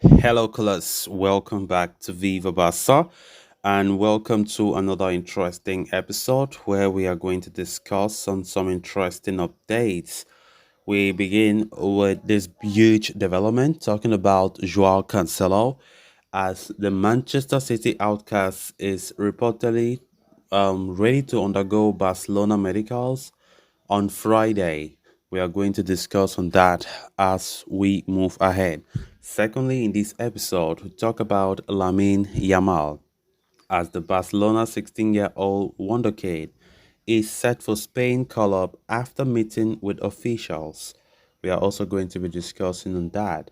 Hello, colors. Welcome back to Viva Barca, and welcome to another interesting episode where we are going to discuss on some interesting updates. We begin with this huge development talking about Joao Cancelo, as the Manchester City outcast is reportedly ready to undergo Barcelona medicals on Friday. We are going to discuss on that as we move ahead. Secondly, in this episode, we talk about Lamine Yamal, as the Barcelona 16-year-old wonderkid is set for Spain call-up after meeting with officials. We are also going to be discussing on that.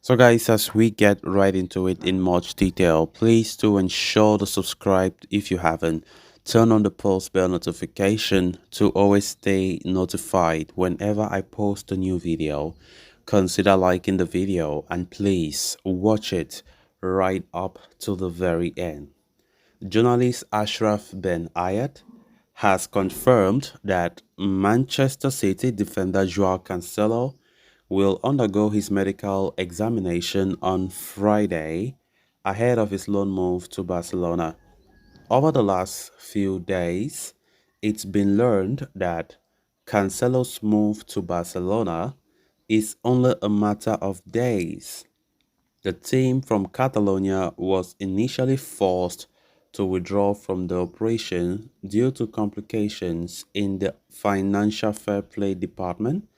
So guys, as we get right into it in much detail, please do ensure to subscribe if you haven't. Turn on the post bell notification to always stay notified whenever I post a new video. Consider liking the video and please watch it right up to the very end. Journalist Ashraf Ben Ayat has confirmed that Manchester City defender Joao Cancelo will undergo his medical examination on Friday ahead of his loan move to Barcelona. Over the last few days, it's been learned that Cancelo's move to Barcelona is only a matter of days. The team from Catalonia was initially forced to withdraw from the operation due to complications in the financial fair play department.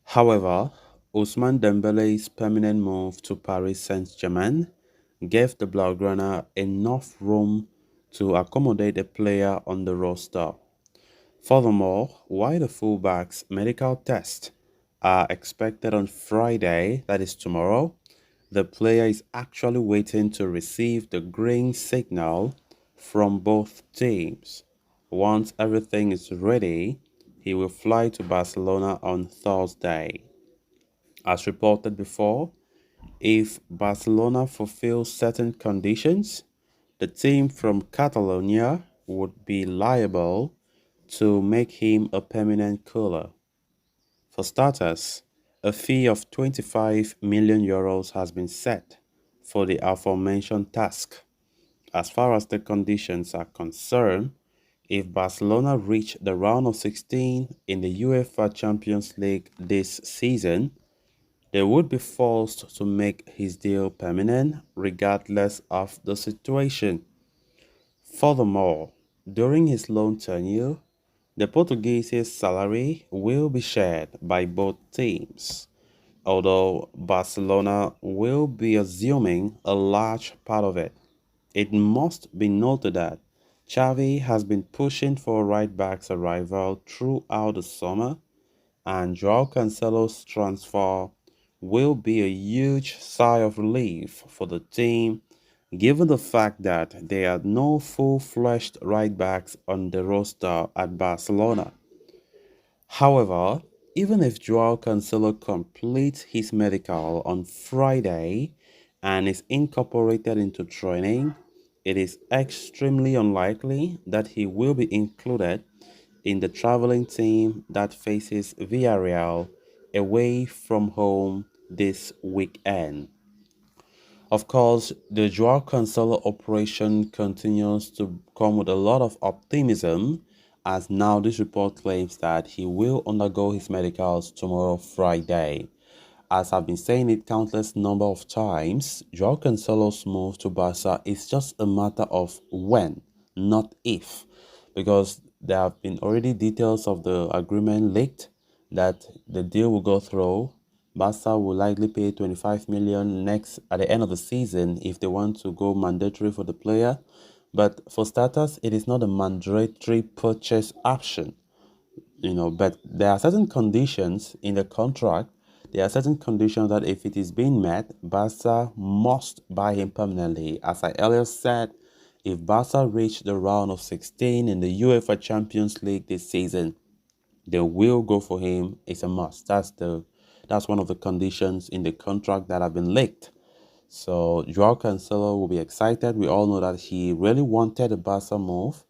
However, Ousmane Dembele's permanent move to Paris Saint-Germain gave the Blaugrana enough room to accommodate a player on the roster. Furthermore, while the fullback's medical tests are expected on Friday, that is tomorrow, the player is actually waiting to receive the green signal from both teams. Once everything is ready, he will fly to Barcelona on Thursday. As reported before, if Barcelona fulfills certain conditions, the team from Catalonia would be liable to make him a permanent cooler. For starters, a fee of 25 million euros has been set for the aforementioned task. As far as the conditions are concerned, if Barcelona reach the round of 16 in the UEFA Champions League this season, they would be forced to make his deal permanent regardless of the situation. Furthermore, during his loan tenure, the Portuguese's salary will be shared by both teams, although Barcelona will be assuming a large part of it. It must be noted that Xavi has been pushing for right back's arrival throughout the summer, and Joao Cancelo's transfer will be a huge sigh of relief for the team, given the fact that there are no full-fledged right backs on the roster at Barcelona. However, even if Joao Cancelo completes his medical on Friday and is incorporated into training, it is extremely unlikely that he will be included in the traveling team that faces Villarreal away from home this weekend. Of course, the Joao Cancelo operation continues to come with a lot of optimism, as now this report claims that he will undergo his medicals tomorrow, Friday. As I've been saying it countless number of times, Joao Cancelo's move to Barca is just a matter of when, not if, because there have been already details of the agreement leaked that the deal will go through. Barca will likely pay 25 million next at the end of the season if they want to go mandatory for the player. But for starters, it is not a mandatory purchase option, but there are certain conditions in the contract. There are certain conditions that if it is being met, Barca must buy him permanently. As I earlier said, if Barca reach the round of 16 in the UEFA Champions League this season, they will go for him. It's a must. That's one of the conditions in the contract that have been leaked. So Joao Cancelo will be excited. We all know that he really wanted a Barca move.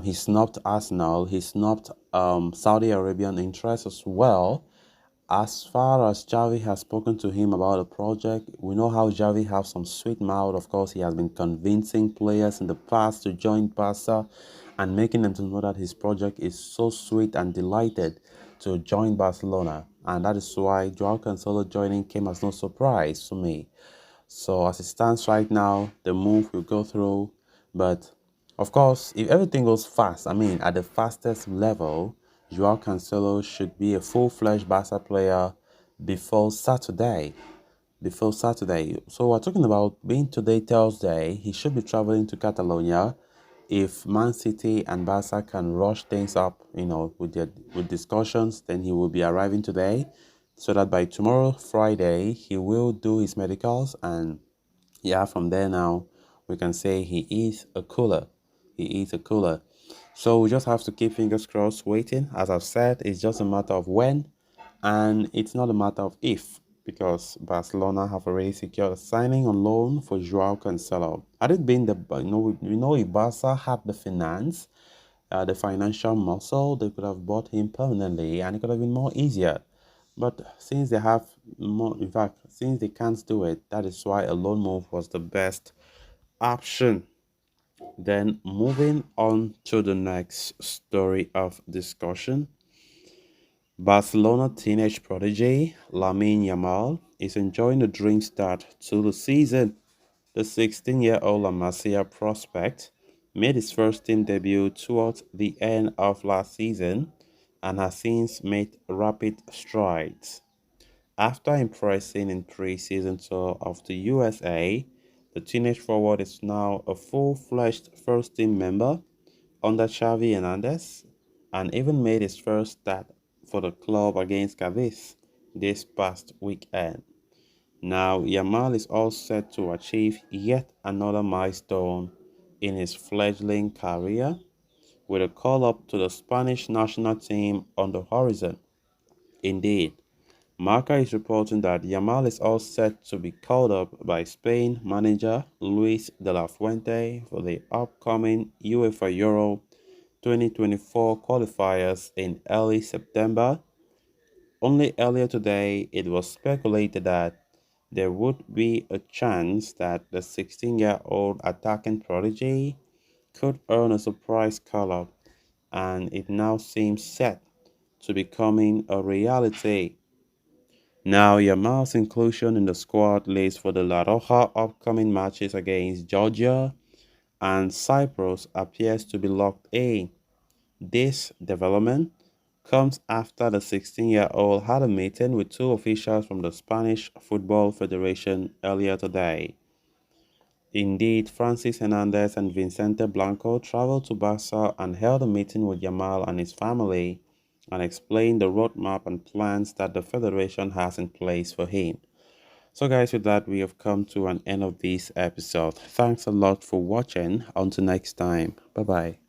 He snubbed Arsenal. He snubbed Saudi Arabian interests as well. As far as Javi has spoken to him about the project, we know how Javi has some sweet mouth. Of course, he has been convincing players in the past to join Barca and making them to know that his project is so sweet and delighted to join Barcelona. And that is why Joao Cancelo joining came as no surprise to me. So as it stands right now, the move will go through. But of course, if everything goes fast, I mean at the fastest level, Joao Cancelo should be a full-fledged Barca player before Saturday. Before Saturday. So we're talking about being today Thursday. He should be traveling to Catalonia. If Man City and Barca can rush things up, with discussions, then he will be arriving today, so that by tomorrow, Friday, he will do his medicals, and yeah, from there now, we can say he is a cooler. He is a cooler. So we just have to keep fingers crossed, waiting. As I've said, it's just a matter of when, and it's not a matter of if, because Barcelona have already secured a signing on loan for Joao Cancelo. Had it been we know if Barca had the financial muscle, they could have bought him permanently, and it could have been more easier. But since they have more, in fact, since they can't do it, that is why a loan move was the best option. Then moving on to the next story of discussion, Barcelona teenage prodigy Lamine Yamal is enjoying a dream start to the season. The 16-year-old La Masia prospect made his first team debut towards the end of last season and has since made rapid strides. After impressing in pre-season tour of the USA, the teenage forward is now a full-fledged first-team member under Xavi Hernandez and even made his first start for the club against Cadiz this past weekend. Now, Yamal is all set to achieve yet another milestone in his fledgling career with a call-up to the Spanish national team on the horizon. Indeed, Marca is reporting that Yamal is all set to be called up by Spain manager Luis de la Fuente for the upcoming UEFA Euro 2024 qualifiers in early September. Only earlier today, it was speculated that there would be a chance that the 16-year-old attacking prodigy could earn a surprise call-up, and it now seems set to becoming a reality. Now, Yamal's inclusion in the squad list for the La Roja upcoming matches against Georgia and Cyprus appears to be locked in. This development comes after the 16-year-old had a meeting with two officials from the Spanish Football Federation earlier today. Indeed, Francis Hernandez and Vicente Blanco traveled to Barca and held a meeting with Yamal and his family and explained the roadmap and plans that the federation has in place for him. So guys, with that, we have come to an end of this episode. Thanks a lot for watching. Until next time. Bye-bye.